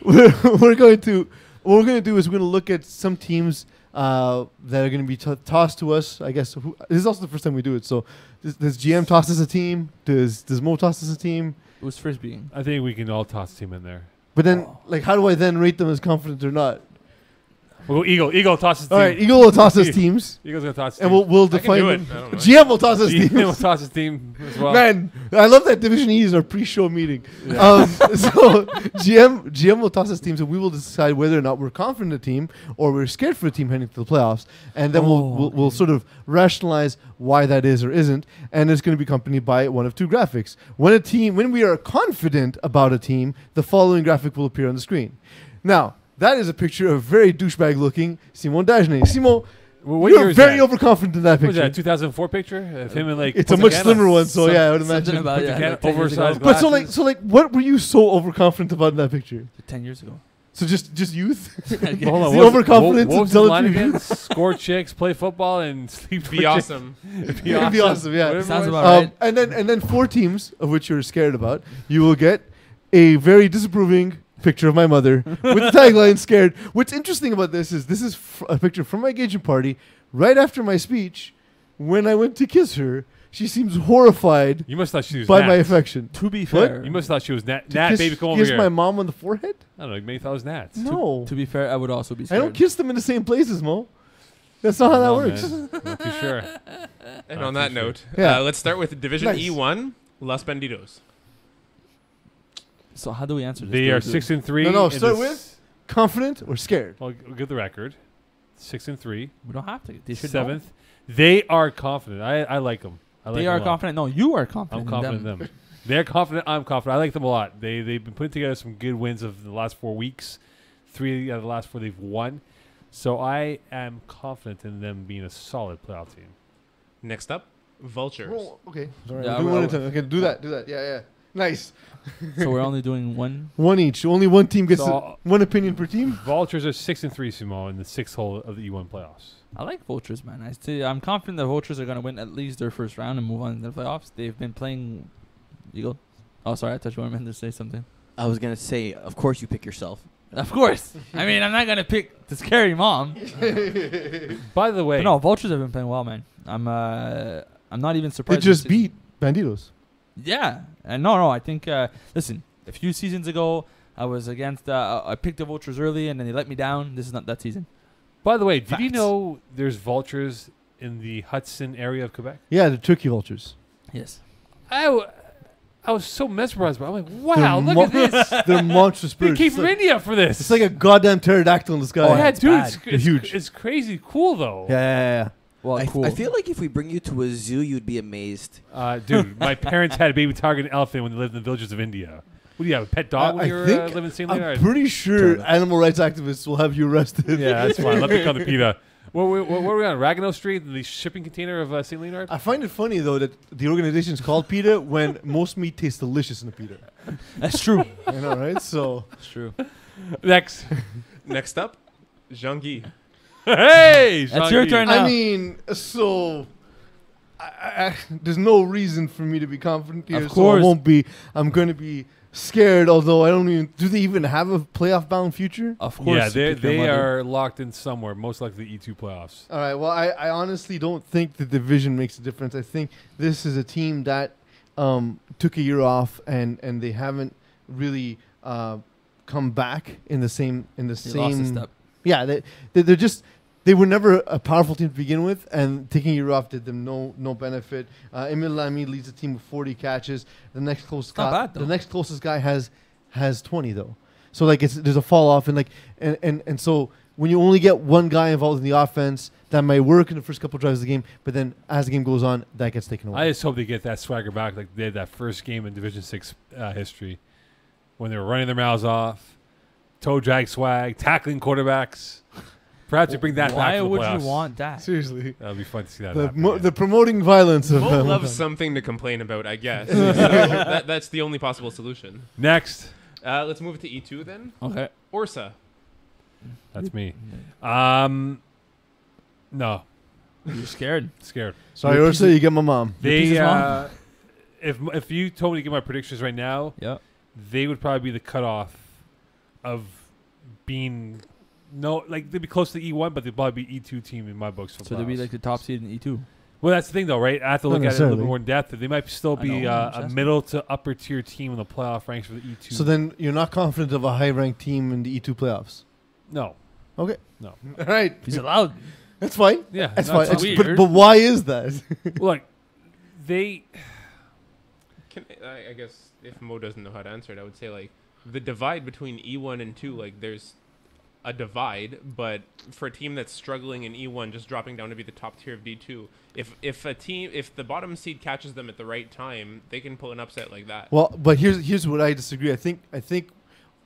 C: we're going to what we're going to do is we're going to look at some teams that are going to be tossed to us. I guess this is also the first time we do it. So does GM toss us a team? Does Mo toss us a team?
B: it was frisbeeing.
A: I think we can all toss a team in there.
C: But then,
B: Oh.
C: like, how do I then rate them as confident or not?
A: We'll go Eagle. Eagle tosses.
C: All
A: team.
C: right, Eagle will toss us teams,
A: Eagle's gonna toss.
C: and
A: team.
C: we'll
E: I can
C: define
E: do it.
C: them.
E: I don't know.
C: GM will toss us
A: GM will
C: teams.
A: toss his team as well.
C: Man, I love that Division E is our pre-show meeting.
A: Yeah.
C: So GM will toss us teams, and we will decide whether or not we're confident in a team or we're scared for a team heading to the playoffs, and then we'll sort of rationalize why that is or isn't, and it's going to be accompanied by one of 2 graphics. When we are confident about a team, the following graphic will appear on the screen. Now, that is a picture of very douchebag-looking Simon Dagenet. Simon,
A: Well, what year
C: you're
A: is
C: very
A: that?
C: overconfident in that
A: What was
C: picture.
A: that? 2004 picture of him in like.
C: It's a much
A: Punta
C: slimmer
A: Cana?
C: one, so yeah, I would
B: Something
C: imagine.
B: about
A: Punta Cana,
B: like 10 years ago.
A: oversized
C: But so
A: glasses.
C: like, what were you so overconfident about in that picture?
B: 10 years ago.
C: So just youth?
A: Hold on,
C: The
A: what was-
C: overconfidence
A: What was
C: and
A: his line
C: zealotry.
A: again? Score chicks, play football, and sleep.
E: Be awesome.
A: Be
C: It'd be awesome, yeah.
A: Whatever
B: Sounds
A: it was.
B: about right.
C: And then 4 teams of which you're scared about. You will get a very disapproving picture of my mother with the tagline "Scared." What's interesting about this is a picture from my engagement party right after my speech. When I went to kiss her, she seems horrified
A: You must thought she was
C: by
A: Nat.
C: my affection.
B: To be
C: What?
B: fair,
A: You must thought she was Nat.
C: To
A: Nat,
C: kiss,
A: baby, come over
C: kiss
A: here.
C: my mom on the forehead?
A: I don't know. Maybe thought it was Nats.
C: No,
B: to be fair, I would also be
C: I
B: scared.
C: don't kiss them in the same places, Mo. That's not how that
A: No,
C: works.
A: man. Not too sure.
E: And
A: Not
E: on
A: too
E: that
A: sure.
E: note,
C: Yeah.
E: let's start with Division
C: Nice.
E: E1, Los Bandidos.
B: So how do we answer this?
A: They
B: Do
A: are
B: we do-
A: 6-3.
C: No,
A: in
C: start
A: this-
C: with confident or scared.
A: Well, get the record. 6-3.
B: We don't have to. They should know.
A: 7th. They are confident. I like them. I like
B: They
A: them
B: are
A: a lot.
B: confident. No, you are confident.
A: I'm confident in them. They're confident. I'm confident. I like them a lot. They've been putting together some good wins of the last 4 weeks. 3 out of the last 4 they've won. So I am confident in them being a solid playoff team.
E: Next up, Vultures.
C: Oh, okay. Sorry.
B: Yeah,
C: I'll do
B: well-
C: one at a time. Okay, do that. Yeah. Nice.
B: So we're only doing one.
C: One each. Only one team gets
A: So-
C: one opinion per team.
A: Vultures are 6-3, Sumo, in the 6th hole of the E1 playoffs.
B: I like Vultures, man. I'm confident the Vultures are going to win at least their first round and move on to the playoffs. They've been playing. Eagle. Oh, sorry, I thought you wanted to say something.
D: I was gonna say, of course you pick yourself.
B: Of course. I mean, I'm not going to pick the scary mom.
A: By the way,
B: But no, Vultures have been playing well, man. I'm not even
C: They
B: surprised.
C: just
B: this
C: beat Banditos.
B: Yeah, and no. I think listen, a few seasons ago, I was against. I picked the Vultures early, and then they let me down. This is not that season.
A: Did you
B: Facts.
A: know there's vultures in the Hudson area of Quebec?
C: Yeah, the turkey vultures.
B: Yes.
A: I was so mesmerized by it. I'm like, wow,
C: They're
A: look at this.
C: They're monstrous
A: They
C: birds.
A: came
C: It's
A: from
C: like,
A: India for this.
C: it's like a goddamn pterodactyl in the sky.
A: Oh, yeah,
B: it's
A: dude,
B: bad.
A: it's
C: They're huge.
A: It's crazy cool, though.
C: Yeah.
B: Well, cool.
D: I feel like if we bring you to a zoo, you'd be amazed.
A: Dude, my parents had a baby tiger and elephant when they lived in the villages of India. What do you have, a pet dog when
C: I
A: you were
C: think
A: living in St.
C: I'm
A: Leonard?
C: pretty sure animal rights activists will have you arrested.
A: Yeah, that's fine. Let me come to PETA. What were we on? Ragueneau Street, the shipping container of St. Leonard?
C: I find it funny though that the organization's called PETA when most meat tastes delicious in a PETA.
B: That's true.
C: I know, right? So
B: That's true.
A: Next.
E: Next up, Jean-Guy.
A: Hey!
B: That's your
A: Jean-Guy.
B: turn now.
C: I mean, so there's no reason for me to be confident here.
B: Of
C: So
B: course.
C: I won't be. I'm going to be scared. Although I don't even. Do they even have a playoff bound future?
B: Of course.
A: Yeah,
B: you
A: they
B: picked them,
A: are locked in somewhere, most likely E2 playoffs.
C: All right. Well, I honestly don't think the division makes a difference. I think this is a team that took a year off and they haven't really come back in the same
B: They lost a
C: same.
B: step.
C: Yeah, they're just. They were never a powerful team to begin with, and taking a year off did them no benefit. Emil Lamy leads the team with 40 catches. The next closest
B: not
C: guy,
B: bad, though.
C: the next closest guy has 20 though. So like there's a fall off, and like and so when you only get one guy involved in the offense, that might work in the first couple drives of the game, but then as the game goes on, that gets taken away.
A: I just hope they get that swagger back like they did that first game in Division 6 history when they were running their mouths off, toe drag swag, tackling quarterbacks. Perhaps you bring that back
B: Why
A: to the
B: would
A: playoffs.
B: you want that?
C: Seriously,
A: That would be fun to see that
C: the
A: happen.
C: the promoting violence of
E: We'll love something to complain about, I guess. So that's the only possible solution.
A: Next.
E: Let's move it to E2 then.
B: Okay.
E: Orsa.
A: That's me. No.
B: You're scared.
A: Scared.
C: Sorry, Ursa, you get my mom.
A: They,
B: Peace's mom?
A: if you told me to give my predictions right now,
B: Yeah.
A: they would probably be the cutoff of being they'd be close to E1, but they'd probably be E2 team in my books. For
B: So they'll be
A: playoffs.
B: like the top seed in E2.
A: Well, that's the thing, though, right? I have to
C: Not
A: look at it a little
C: necessarily.
A: bit more in depth. They might still
B: I
A: be
B: know, I'm
A: a
B: just
A: middle to upper tier team in the playoff ranks for the E2.
C: So then you're not confident of a high ranked team in the E2 playoffs.
A: no,
C: Okay.
A: no,
C: All right.
B: He's allowed.
C: That's fine.
A: yeah,
C: That's
A: no,
C: fine.
A: it's
B: weird.
C: But why is that?
A: Look, they.
E: I guess if Mo doesn't know how to answer it, I would say like the divide between E1 and 2, like there's a divide, but for a team that's struggling in E1, just dropping down to be the top tier of D2, if the bottom seed catches them at the right time, they can pull an upset like that.
C: Well, but here's what I disagree. I think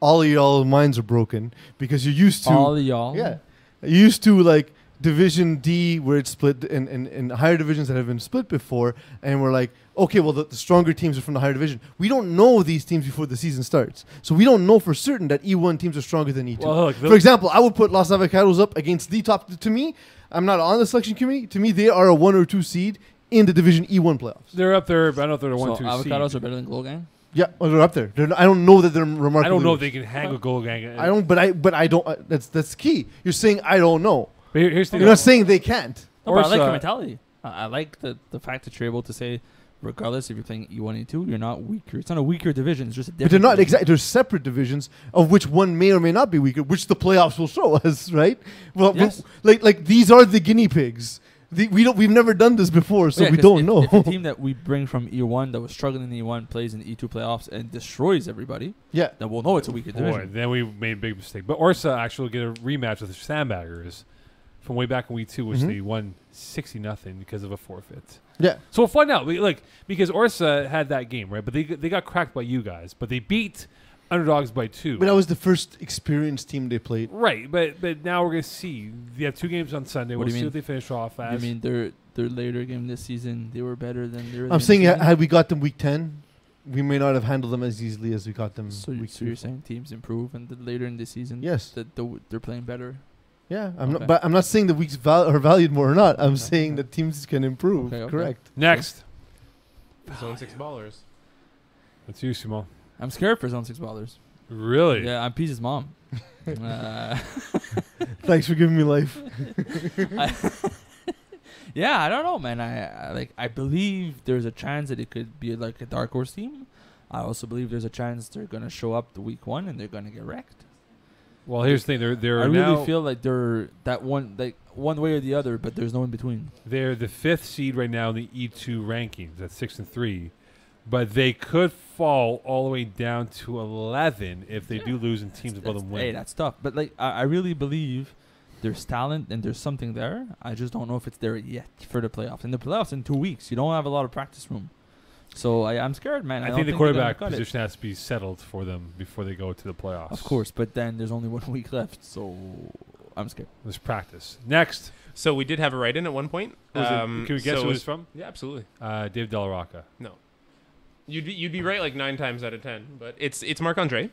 C: all of y'all minds are broken because you're used to
B: All of y'all.
C: yeah, you're used to like Division D where it's split in higher divisions that have been split before, and we're like, okay, well the stronger teams are from the higher division. We don't know these teams before the season starts, so we don't know for certain that E1 teams are stronger than E2.
A: Well, look,
C: For example, I would put Los Avocados up against the top. To me, I'm not on the selection committee. To me, they are a 1 or 2 seed in the Division E1 playoffs.
A: they're up there, but I don't know if they're a
B: So
A: 1-2
B: avocados
A: seed.
B: are better than Glow Gang?
C: Yeah, well, they're up there. I don't know that they're remarkable.
A: I don't know if
C: leaders.
A: they can hang with Gold Gang.
C: I don't, but I don't. That's key. You're saying I don't know.
A: But here's the
C: You're not saying they can't.
B: No, but I like
A: Orsa-
B: your mentality. I like the fact that you're able to say, regardless if you're playing E1, E2, you're not weaker. It's not a weaker division. It's just a different
C: But they're not
B: division.
C: exactly. They're separate divisions of which one may or may not be weaker, which the playoffs will show us, right? Well,
B: Yes.
C: like these are the guinea pigs. We've never done this before, so
B: Yeah,
C: we
B: 'cause
C: don't
B: if,
C: know.
B: If the team that we bring from E1 that was struggling in E1 plays in E2 playoffs and destroys everybody,
C: Yeah,
B: then we'll know it's a weaker
A: Boy,
B: division.
A: then we made a big mistake. But Orsa actually will get a rematch with the Sandbaggers from way back in week 2, which
C: Mhm.
A: they won 60-0 because of a forfeit.
C: Yeah.
A: So we'll find out. Because Orsa had that game, right? But they got cracked by you guys. But they beat underdogs by 2.
C: But that was the first experienced team they played.
A: Right, but now we're gonna see. They have 2 games on Sunday.
B: What
A: We'll
B: do you
A: see
B: mean?
A: what they finish off as.
B: You mean their later game this season, they were better than their.
C: I'm saying had we got them week 10, we may not have handled them as easily as we got them
B: So,
C: week
B: so
C: 2.
B: you're saying teams improve and later in the season,
C: Yes.
B: that they're playing better.
C: Yeah,
B: Okay.
C: but I'm not saying the weeks are valued more or not. I'm saying that teams can improve.
B: Okay.
C: Correct.
A: Next,
E: Zone 6 ballers.
A: that's you, Simon.
B: I'm scared for Zone 6 ballers.
A: Really?
B: Yeah, I'm Peace's mom.
C: Thanks for giving me life.
B: Yeah, I don't know, man. I believe there's a chance that it could be like a dark horse team. I also believe there's a chance they're gonna show up the week 1 and they're gonna get wrecked.
A: Well, here's the thing. They're
B: I
A: now,
B: really feel like they're that one way or the other, but there's no in between.
A: they're the 5th seed right now in the E2 rankings at 6-3, but they could fall all the way down to 11 if they do lose and teams above them win.
B: Hey, that's tough. But like, I really believe there's talent and there's something there. I just don't know if it's there yet for the playoffs. In the playoffs in 2 weeks, you don't have a lot of practice room. So I'm scared, man.
A: I
B: don't
A: think the
B: they're gonna
A: quarterback
B: cut it.
A: position has to be settled for them before they go to the playoffs.
B: Of course, but then there's only 1 week left, so I'm scared.
A: There's practice. Next.
E: So we did have a write-in at one point.
A: Can we guess
E: so
A: who
E: it
A: it's from?
E: Yeah, absolutely.
A: Dave De La Rocca.
E: No. You'd be right like 9 times out of 10, but it's Marc Andre.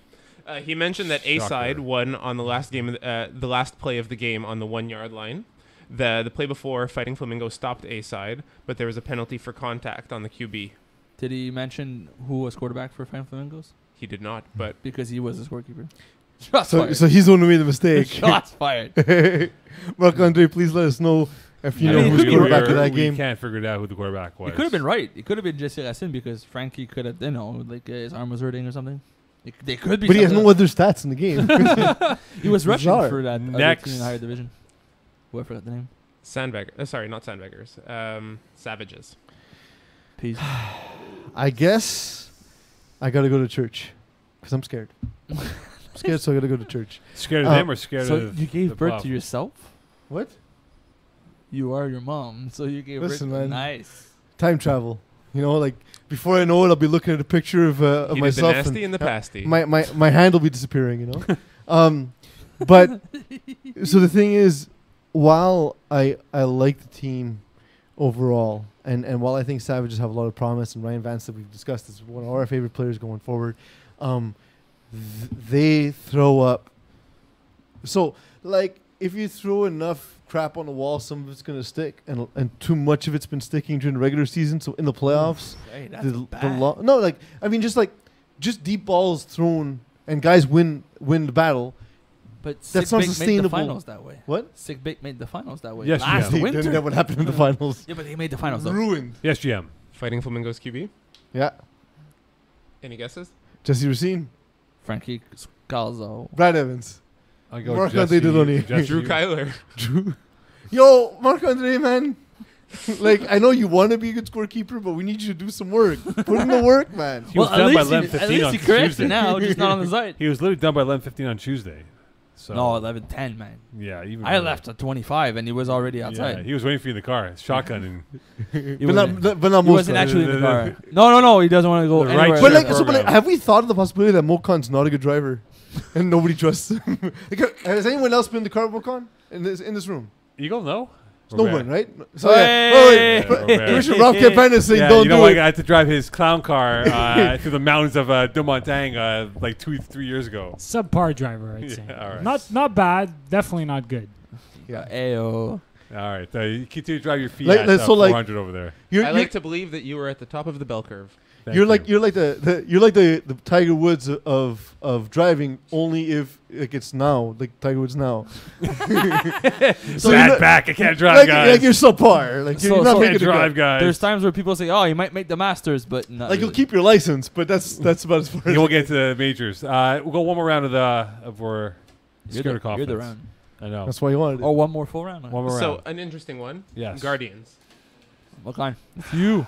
E: He mentioned that A side
A: Shocker.
E: won on the last game, the last play of the game on the 1 yard line. The play before, Fighting Flamingo stopped A side, but there was a penalty for contact on the QB.
B: Did he mention who was quarterback for Fan Flamingos?
E: He did not, but
B: Because he was a scorekeeper. Shots
C: So,
B: fired.
C: so he's the one who made the mistake.
B: Shots fired.
C: Marc Andre, please let us know if you
B: I
C: know
B: mean,
C: who's
B: we
C: quarterback
B: were-
C: of that
A: we
C: game.
A: can't figure it out who the quarterback was.
B: It could have been right. It could have been Jesse Racine because Frankie could have, his arm was hurting or something. They could be.
C: But he has
B: something.
C: no other stats in the game.
B: He was rushing
C: Bizarre.
B: for that other
A: Next.
B: team in the higher division. Who I forgot the name.
E: Sandbagger. Sorry, not Sandbaggers. Savages.
B: Peace.
C: I guess I got to go to church because I'm scared. I'm scared, so I got to go to church.
A: Scared of them or scared
B: So
A: of
B: you gave
A: the
B: birth
A: puff?
B: to yourself?
C: What?
B: You are your mom, so you gave
C: Listen,
B: birth.
C: man.
B: Nice.
C: Time travel. You know, like before I know it, I'll be looking at a picture of
E: He did the
C: myself.
E: nasty and the pasty.
C: My hand will be disappearing, you know. But so the thing is, while I like the team overall, and while I think Savages have a lot of promise, and Ryan Vance that we've discussed is one of our favorite players going forward, they throw up. So like if you throw enough crap on the wall, some of it's gonna stick, and too much of it's been sticking during the regular season. So in the playoffs.
B: Hey, that's
C: The
B: bad.
C: no, like I mean, just deep balls thrown and guys win the battle.
B: But
C: That's
B: Sick
C: not
B: Bake made
C: sustainable.
B: the finals that way.
C: What?
B: Sick Bake made the finals that way.
A: Yes,
B: Last
A: yeah.
B: winter.
C: Then what happened in the finals?
B: Yeah, but they made the finals though.
C: Ruined.
A: Yes, GM.
E: Fighting Flamingos QB.
C: Yeah,
E: Any guesses?
C: Jesse Racine,
B: Frankie Scalzo.
C: Brad Evans,
A: I'll go
C: Marc
A: Jesse-
C: Andre Deloney.
A: Jesse-
E: Drew Kyler.
C: Drew. Yo, Marc Andre, man. Like I know you want to be a good scorekeeper, but we need you to do some work. Put in the work, man.
A: He was done by 11:15
B: at least
A: on
B: he corrects
A: Tuesday.
B: it now, just not on the site.
A: He was literally done by 11:15 on Tuesday. So
B: No, 11:10, man.
A: yeah, even
B: I
A: earlier.
B: left at 25, and he was already outside.
A: Yeah, he was waiting for you in the car, shotgun, and
B: He
C: But
B: wasn't,
C: not
B: he
C: most
B: wasn't
C: times.
B: actually in the car. No. He doesn't want to go
A: The
B: anywhere.
A: right
C: But
A: Sure,
C: like,
A: program.
C: have we thought of the possibility that Mokon's not a good driver, and nobody trusts him? Like, has anyone else been in the car with Mokon in this room?
A: Eagle, no.
C: No
A: Robert.
C: one, right? So
B: Hey!
C: yeah.
A: Yeah, Robert.
C: Commissioner Rob Campana is saying,
A: Yeah,
C: "Don't
A: you know,
C: do
A: what,
C: it."
A: I had to drive his clown car through the mountains of Dumontang like 2-3 years ago.
F: Subpar driver, I'd
A: Yeah,
F: say.
A: all right.
F: Not bad. Definitely not good.
C: Yeah.
B: Ayo.
A: All right, you continue to drive your Fiat
C: Like, so, like-
A: 400 over there.
C: You're,
E: I
C: you're,
E: like to believe that you were at the top of the bell curve.
A: Thank
C: you're
A: you.
C: like the Tiger Woods of driving. Only if like it's now, like Tiger Woods now.
A: Bad
C: you're
A: back. I can't drive,
C: like,
A: guys.
C: like you're subpar. Like you're
B: So-
C: not
B: so-
C: making
A: can't
C: the
A: drive,
C: cut.
A: guys.
B: There's times where people say, "Oh, you might make the Masters," but not
C: Like you'll
B: really.
C: keep your license, but that's about as far as.
A: You won't get to the majors. We'll go one more round of our
B: You're
A: scared
B: the,
A: of confidence.
B: you're the round.
A: I know.
C: That's why you wanted it.
B: Or one more full round.
A: One more
E: So
A: round.
E: an interesting one.
A: Yes.
E: Guardians.
B: What kind?
A: You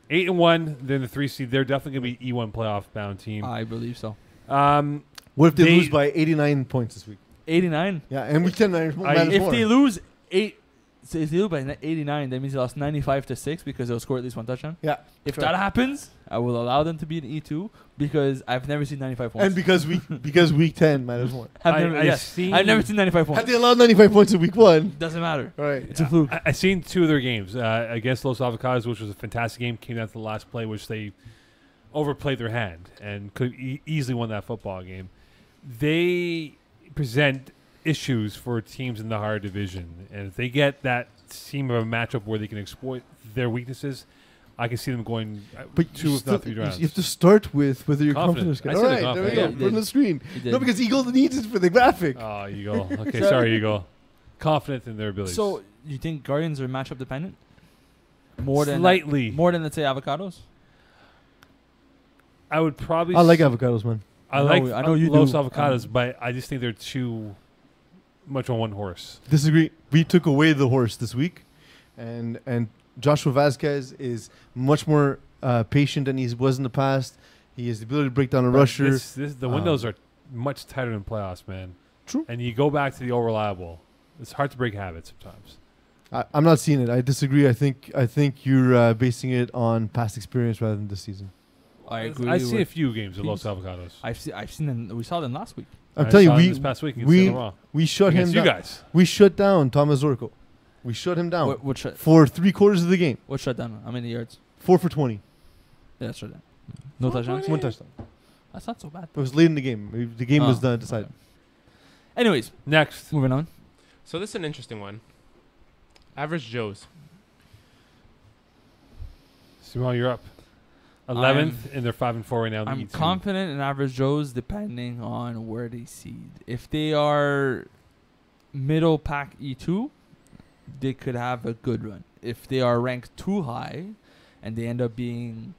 A: 8-1. They're in the 3 seed. They're definitely gonna be E1 playoff bound team.
B: I believe so.
C: What if they
A: They-
C: lose by 89 points this week?
B: 89.
C: Yeah, and we can minus
A: I-
B: If
C: more.
B: they lose So if they lose by 89, that means they lost 95-6 because they'll score at least one touchdown.
C: Yeah.
B: If
C: correct.
B: that happens, I will allow them to be an E2 because I've never seen 95 points.
C: And because week 10 matters more.
B: I've never seen 95 points.
C: Had they allowed 95 points in week 1?
B: Doesn't matter.
C: All right.
B: It's a fluke.
A: I seen two of their games against Los Avocados, which was a fantastic game. Came down to the last play, which they overplayed their hand and could easily won that football game. They present issues for teams in the higher division, and if they get that team of a matchup where they can exploit their weaknesses, I can see them going
C: But
A: two, if not 3 rounds.
C: you have to start with whether you're
A: Confident.
C: confident.
A: I
C: All
A: said
C: right, there we
A: confident.
C: go.
B: Yeah,
C: Put it on the screen.
B: He did.
C: No, because Eagle needs it for the graphic.
A: Oh, Eagle. Okay, sorry, Eagle. Confident in their abilities.
B: So you think Guardians are matchup dependent? More than
A: slightly.
B: let's say Avocados.
A: I would probably.
C: I like avocados, man.
A: I
B: know you
A: Los
B: do.
A: Avocados, but I just think they're too much on one horse.
C: Disagree. We took away the horse this week, and Joshua Vasquez is much more patient than he was in the past. He has the ability to break down a
A: But
C: rusher.
A: the windows are much tighter than playoffs, man.
C: True.
A: And you go back to the all reliable. It's hard to break habits sometimes.
C: I'm not seeing it. I disagree. I think you're basing it on past experience rather than this season.
B: I agree.
A: I've seen a
B: with
A: few games of Los
B: Peeze.
A: Avocados.
B: I've seen them. We saw them last week.
C: I'm
A: I
C: telling
A: saw them
C: you,
A: this past week against
C: we
A: San Laurent.
C: we shut him
A: Against you
C: down.
A: guys.
C: We shut down Thomas Zorco. We shut him down
B: What shut?
C: for 3/4 of the game.
B: What shut down? How many yards?
C: 4 for 20.
B: Yeah, shut down. No touchdowns.
C: 1 touchdown.
B: That's not so bad.
C: It was late in the game. The game was done. Decided.
B: Okay. Anyways,
A: Next.
B: moving on.
E: So this is an interesting one. Average Joes.
A: Simon, you're up. 11th, and they're 5-4 right now. in the
B: I'm
A: E2.
B: confident in average Joes depending on where they seed. If they are middle pack E2, they could have a good run. If they are ranked too high and they end up being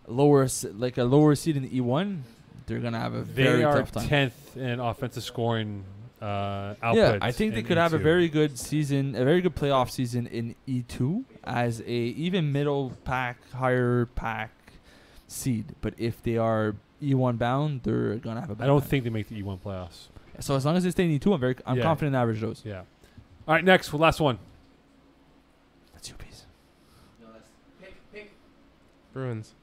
B: lower, like a lower seed in the E1, they're going to have a very
A: They are
B: tough time.
A: 10th in offensive scoring output.
B: Yeah, I think they
A: in
B: could have a
A: E2.
B: very good season, a very good playoff season in E2 as a even middle pack, higher pack seed. But if they are E1 bound, they're gonna have a bad
A: I don't
B: time.
A: think they make the E1 playoffs.
B: So as long as they stay in E2, I'm
A: Yeah.
B: confident in average those.
A: Yeah. All right, next, last one.
B: That's you, Peeze.
E: Bruins.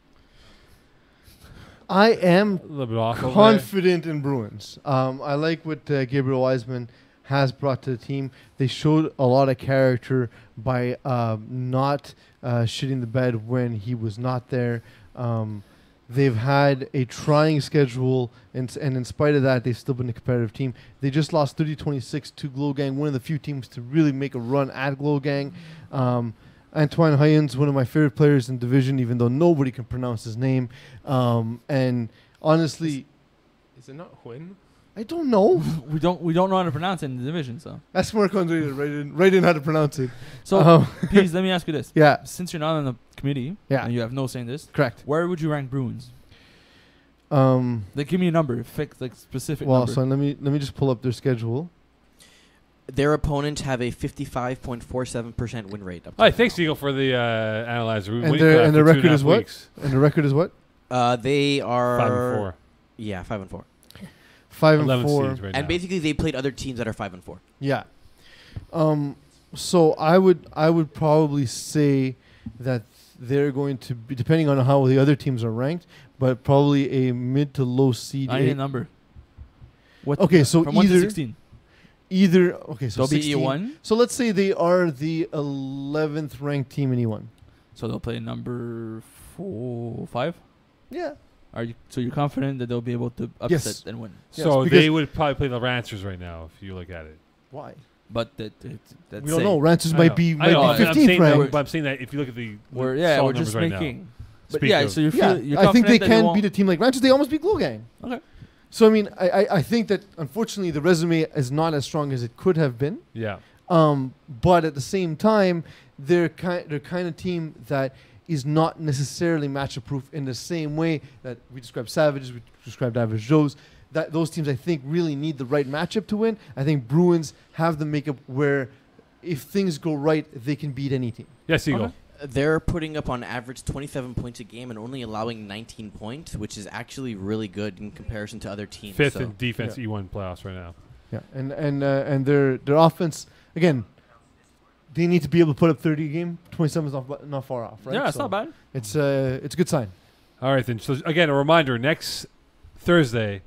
C: I am
A: A little bit off. over there.
C: confident in Bruins. I like what Gabriel Wiseman has brought to the team. They showed a lot of character by not shitting the bed when he was not there. They've had a trying schedule, and in spite of that, they've still been a competitive team. They just lost 30-26 to Glow Gang, one of the few teams to really make a run at Glow Gang. Antoine Hyens, one of my favorite players in division, even though nobody can pronounce his name. And honestly,
E: Is it not Huynh?
C: I don't know.
B: we don't know how to pronounce it in the division. So
C: That's Mark Andre right in how to pronounce it.
B: so Peeze, let me ask you this:
C: Yeah,
B: since you're not on the committee,
C: Yeah.
B: and you have no say in this,
C: correct.
B: where would you rank Bruins?
C: Well,
B: Like, give me a number, like specific number.
C: so let me just pull up their schedule.
D: Their opponents have a 55.47% win rate. Up to
A: All right,
D: now.
A: thanks, Eagle, for the analyzer. We've been
C: And
A: waiting for
C: their
A: that
C: and
A: for
C: their
A: 2.5
C: record is what?
A: weeks.
C: And the record is what?
D: They are
A: 5-4.
D: Yeah, 5-4.
C: 5-4.
A: 11 seeds right
D: And
A: now.
D: basically, they played other teams that are 5-4.
C: Yeah. So I would probably say that they're going to be, depending on how the other teams are ranked, but probably a mid to low seed.
B: I need a number. What?
C: Okay, so
B: from 1 to
C: either
B: 16.
C: Okay, so
B: They'll be
C: 16.
B: E1,
C: So let's say they are the 11th ranked team in E1.
B: so they'll play number 4, 5.
C: Yeah.
B: So you're confident that they'll be able to upset
C: Yes.
B: and win?
A: So
C: because-
A: they would probably play the Lancers right now if you look at it.
C: Why?
B: But that's
C: We don't know. Ranches
A: I
C: might
A: know.
C: be
A: I know. I'm
C: 15th
A: saying that,
C: ranked.
A: but I'm saying that if you look at the
B: We're
A: solid
B: just
A: numbers right
B: making. But
A: Speak
B: yeah,
A: of-
B: so you're
C: Yeah,
B: you're
C: I think they
B: confident that
C: can
B: won't-
C: beat a team like Ranches. They almost beat Glow Gang.
B: Okay.
C: So I mean, I think that unfortunately the resume is not as strong as it could have been.
A: Yeah.
C: But at the same time, they're kind of team that is not necessarily matchup proof in the same way that we described Savages, we described Average Joes. That those teams I think really need the right matchup to win. I think Bruins have the makeup where if things go right, they can beat any team.
A: Yes, Eagle.
B: Okay.
D: They're putting up on average 27 points a game and only allowing 19 points, which is actually really good in comparison to other teams.
A: Fifth
D: so.
A: in defense E1 playoffs right now.
C: Yeah, and their offense again. they need to be able to put up 30 a game. 27 is not far off, right?
B: Yeah, it's
C: So
B: not bad.
C: It's a good sign.
A: All right, then. So, again, a reminder, next Thursday,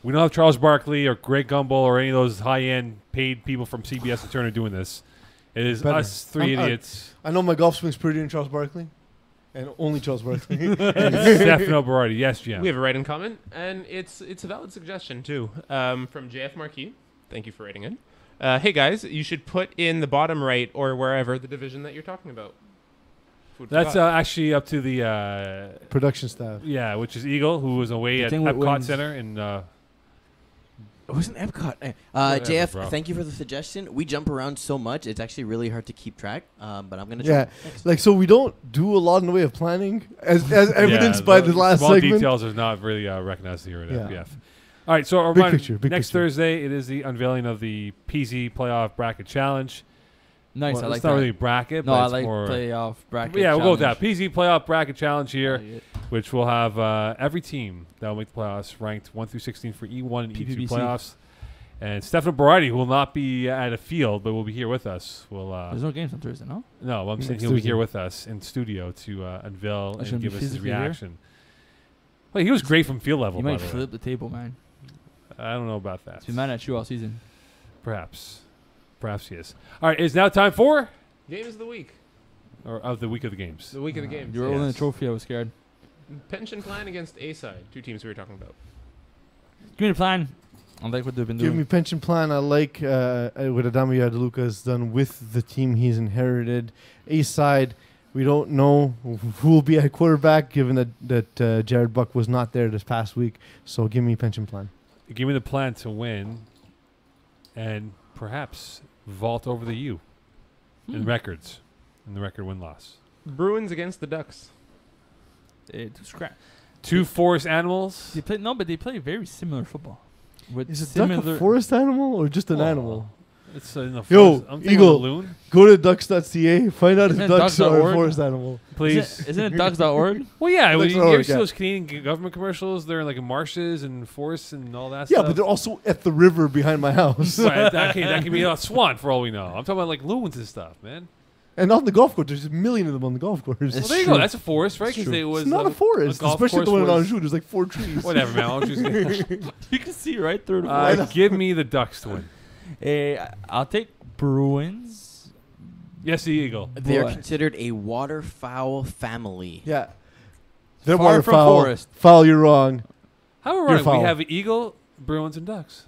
A: we don't have Charles Barkley or Greg Gumbel or any of those high-end paid people from CBS and Turner doing this. It is
C: Better.
A: us three idiots.
C: I know my golf swing's prettier than Charles Barkley. And only Charles Barkley.
A: Stefano Berardi. Yes, Jim.
E: We have a write-in comment, and it's a valid suggestion too. From JF Marquis. Thank you for writing in. Hey guys, you should put in the bottom right or wherever the division that you're talking about. Food for
A: That's
E: thought.
A: actually up to the
C: Production staff.
A: which is Eagle, who was away
B: The
A: at
B: thing with
A: Epcot
B: wins-
A: Center in
D: It wasn't Epcot.
A: Whatever,
D: JF,
A: bro.
D: thank you for the suggestion. We jump around so much, it's actually really hard to keep track. But I'm gonna
C: Yeah.
D: try. Thanks.
C: Like, so we don't do a lot in the way of planning, as evidenced by the last
A: small
C: segment.
A: details are not really recognized here at
C: Yeah.
A: FBF. All right, so a
C: Big
A: reminder,
C: picture, big
A: next
C: picture.
A: Thursday it is the unveiling of the Peeze Playoff Bracket Challenge.
B: Nice.
A: Well,
B: I like
A: it's not
B: that.
A: really bracket,
B: No,
A: but
B: I
A: it's
B: like
A: more.
B: playoff bracket.
A: Yeah, we'll go with that.
B: challenge.
A: Peeze Playoff Bracket Challenge
B: I
A: here,
B: like it.
A: which will have every team that will make the playoffs ranked 1 through 16 for E1 and E2
B: PPBC.
A: playoffs. And Stefano Berardi, who will not be at a field, but will be here with us, will.
B: There's no games on Thursday, no?
A: No, I'm saying
C: Next
A: he'll be
C: Thursday.
A: here with us in studio to unveil
B: Should
A: and
B: he
A: give
B: be
A: us his
B: physically here?
A: reaction. Well, he was great from field level.
B: You
A: by
B: might
A: the way.
B: flip the table, man.
A: I don't know about that.
B: He's been mad at you all season.
A: Perhaps he is. All right, it's now time for
E: Games of the week.
A: or of the week of the games.
E: The week of the games.
B: You were holding
A: Yes.
B: the trophy. I was scared.
E: Pension plan against A-side. Two teams we were talking about.
B: Give me the plan. I like what they've been
C: Give
B: doing.
C: me pension plan. I like what Adamo Yadaluka has done with the team he's inherited. A side, we don't know who will be at quarterback, given that Jared Buck was not there this past week. So give me pension plan.
A: Give me the plan to win, and perhaps vault over the U in records, in the record win-loss.
E: Bruins against the Ducks.
A: Two forest animals.
B: They play but they play very similar football. With
C: Is a duck
B: similar
C: a forest animal or just an
A: Oh,
C: animal?
A: It's in the
C: Yo,
A: forest. I'm thinking
C: Eagle.
A: of a loon.
C: Go to ducks.ca. Find out if
B: Isn't it
C: ducks are a
B: ducks.org?
C: forest animal.
A: Please.
B: Isn't it ducks.org?
A: Well, yeah.
C: Ducks
A: You
C: are,
A: ever see
C: yeah.
A: those Canadian government commercials? They're in like marshes and forests and all that
C: Yeah,
A: stuff.
C: but they're also at the river behind my house.
A: Right, that can be a swan for all we know. I'm talking about like loons and stuff, man.
C: And on the golf course, there's a million of them on the golf course.
A: Well,
D: It's
A: there you
D: true.
A: go. That's a forest, right?
C: It's
A: Because
C: true.
A: it was
C: It's not a forest,
A: golf
C: especially the
A: course
C: one in
A: was-
C: Anjou. There's like 4 trees.
A: Whatever, man. I'll just
B: You can see right through the
A: give me the Ducks to win.
B: I'll take Bruins.
A: Yes, the Eagle.
D: They are
B: Boy.
D: considered a waterfowl family.
C: Yeah. They're
B: Far from
C: waterfowl.
B: forest.
C: Foul, you're wrong.
A: How are
C: You're
A: we? We
C: foul.
A: have Eagle, Bruins, and Ducks.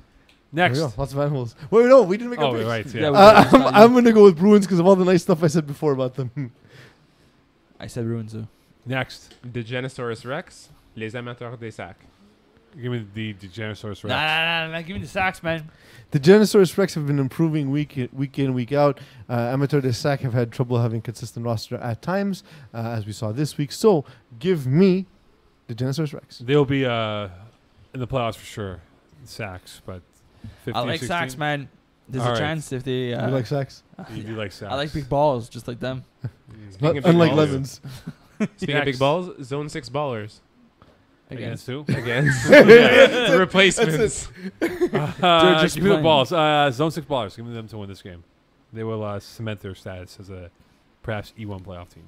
C: There
A: Next.
C: we go. Lots of animals. Wait, no, we didn't make
A: Oh,
C: our picks.
A: right.
B: Yeah,
A: Yeah.
B: we-
C: I'm going to go with Bruins because of all the nice stuff I said before about them.
B: I said Bruins too.
A: Next.
E: Degenosaurus Rex. Les amateurs des sacs.
A: Give me the Degenosaurus Rex.
B: Nah. Give me the sacks, man.
C: The Genosaurus Rex have been improving week in, week out. Amateur de Sac have had trouble having consistent roster at times, as we saw this week. So give me the Genosaurus Rex.
A: They'll be in the playoffs for sure. Sacks, but 15,
B: I like
A: 16?
B: sacks, man. There's
A: All
B: a
A: right.
B: chance if they.
C: You like sacks?
A: You do like sacks.
B: I like big balls, just like them.
E: Speaking of big
C: Unlike
E: balls-
C: lemons.
E: Speaking of big
A: Next.
E: balls, Zone 6 ballers.
A: Against who?
E: Against
C: That's
E: replacements.
B: They're just
A: give me the
B: playing.
A: balls. Zone 6 ballers. Give me them to win this game. They will cement their status as a perhaps E1 playoff team.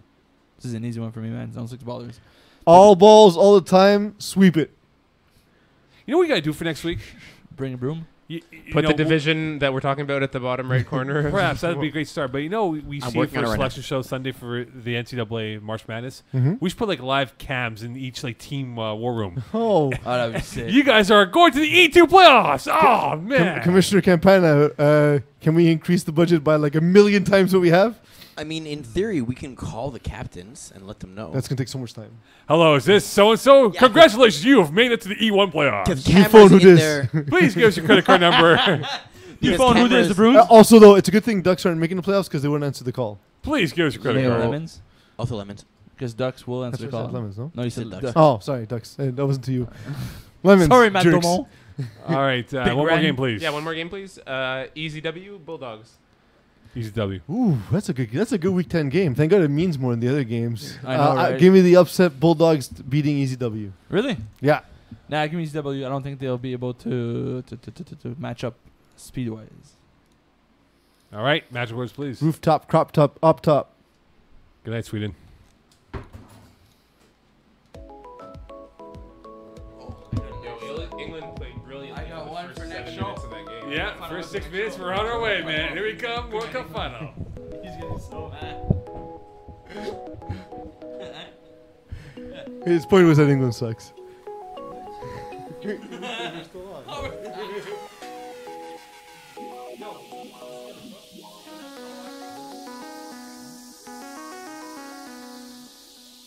B: This is an easy one for me, man. Zone 6 ballers.
C: All balls, all the time. Sweep it.
A: You know what we got to do for next week?
B: Bring a broom.
A: You
E: Put
A: know,
E: the division that we're talking about at the bottom right corner.
A: Perhaps that would be a great start. But you know, we
D: I'm
A: see it
D: working
A: for
D: on it
A: a
D: right
A: selection show Sunday for the NCAA March Madness.
C: Mm-hmm.
A: We should put like live cams in each like team war room.
C: Oh.
B: Oh, that'd be sick.
A: You guys are going to the E2 playoffs. Oh man!
C: Commissioner Campana, can we increase the budget by like 1,000,000 times what we have?
D: I mean, in theory, we can call the captains and let them know.
C: That's going to take so much time.
A: Hello, is this so and so?
D: Yeah.
A: Congratulations, you have made it to the E1 playoffs.
D: Because
C: New phone, who
D: in
C: dis?
D: there.
A: Please give us your credit card number.
B: You
D: Because
B: phone who
D: cameras-
B: there's the Bruins?
C: Also, though, it's a good thing Ducks aren't making the playoffs because they wouldn't answer the call.
A: Please give us your credit
B: Mayo
A: card.
B: lemons.
D: Also lemons.
B: Because ducks will answer
C: That's
B: the
C: what I
B: call.
C: said, lemons, no?
B: No, you
D: said
B: said
D: ducks.
B: ducks.
C: Oh, sorry, Ducks. That wasn't to you. Lemons.
B: Sorry, Matt
C: jerks.
B: Domo.
A: All right,
B: Big
A: one more
B: Ren.
A: game, please.
E: Yeah, one more game, please. Easy W, Bulldogs.
A: Easy W.
C: Ooh, that's a good Week 10 game. Thank God it means more than the other games.
B: I know, right?
C: Give me the upset Bulldogs beating Easy W.
B: Really?
C: Yeah.
B: Nah, give me CW. I don't think they'll be able to match up speed-wise.
A: All right, magic words, please.
C: Rooftop, crop top, up top.
A: Good night, Sweden.
E: England played brilliantly.
B: I got
E: in the
B: one
E: first
B: for next
E: 7
B: show.
E: minutes of that game.
A: Yeah, first 6 minutes, we're on our way, man. Here we come, World Cup final.
B: He's gonna be so mad.
C: His point was that England sucks.